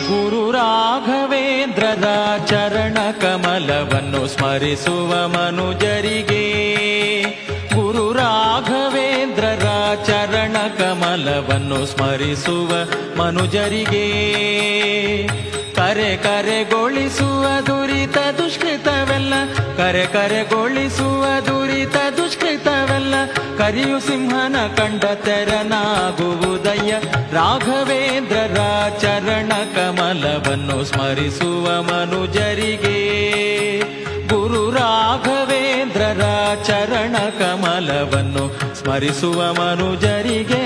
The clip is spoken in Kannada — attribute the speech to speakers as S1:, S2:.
S1: ಗುರು ರಾಘವೇಂದ್ರರ ಚರಣ ಕಮಲವನ್ನು ಸ್ಮರಿಸುವ ಮನುಜರಿಗೆ, ಗುರು ರಾಘವೇಂದ್ರರ ಚರಣ ಕಮಲವನ್ನು ಸ್ಮರಿಸುವ ಮನುಜರಿಗೆ, ಕರೆ ಕರೆಗೊಳಿಸುವ ದುರಿತ ದುಷ್ಕೃತವೆಲ್ಲ, ಕರೆ ಕರೆಗೊಳಿಸುವ ದುರಿತ ದುಷ್ಕೃತವೆಲ್ಲ, ಕರಿಯು ಸಿಂಹನ ಕಂಡ ತೆರನಾಗುವುದಯ್ಯ. ರಾಘವೇಂದ್ರರ ಚರಣ ಕಮಲವನ್ನು ಸ್ಮರಿಸುವ ಮನುಜರಿಗೆ, ಗುರು ರಾಘವೇಂದ್ರರ ಚರಣ ಕಮಲವನ್ನು ಸ್ಮರಿಸುವ ಮನುಜರಿಗೆ.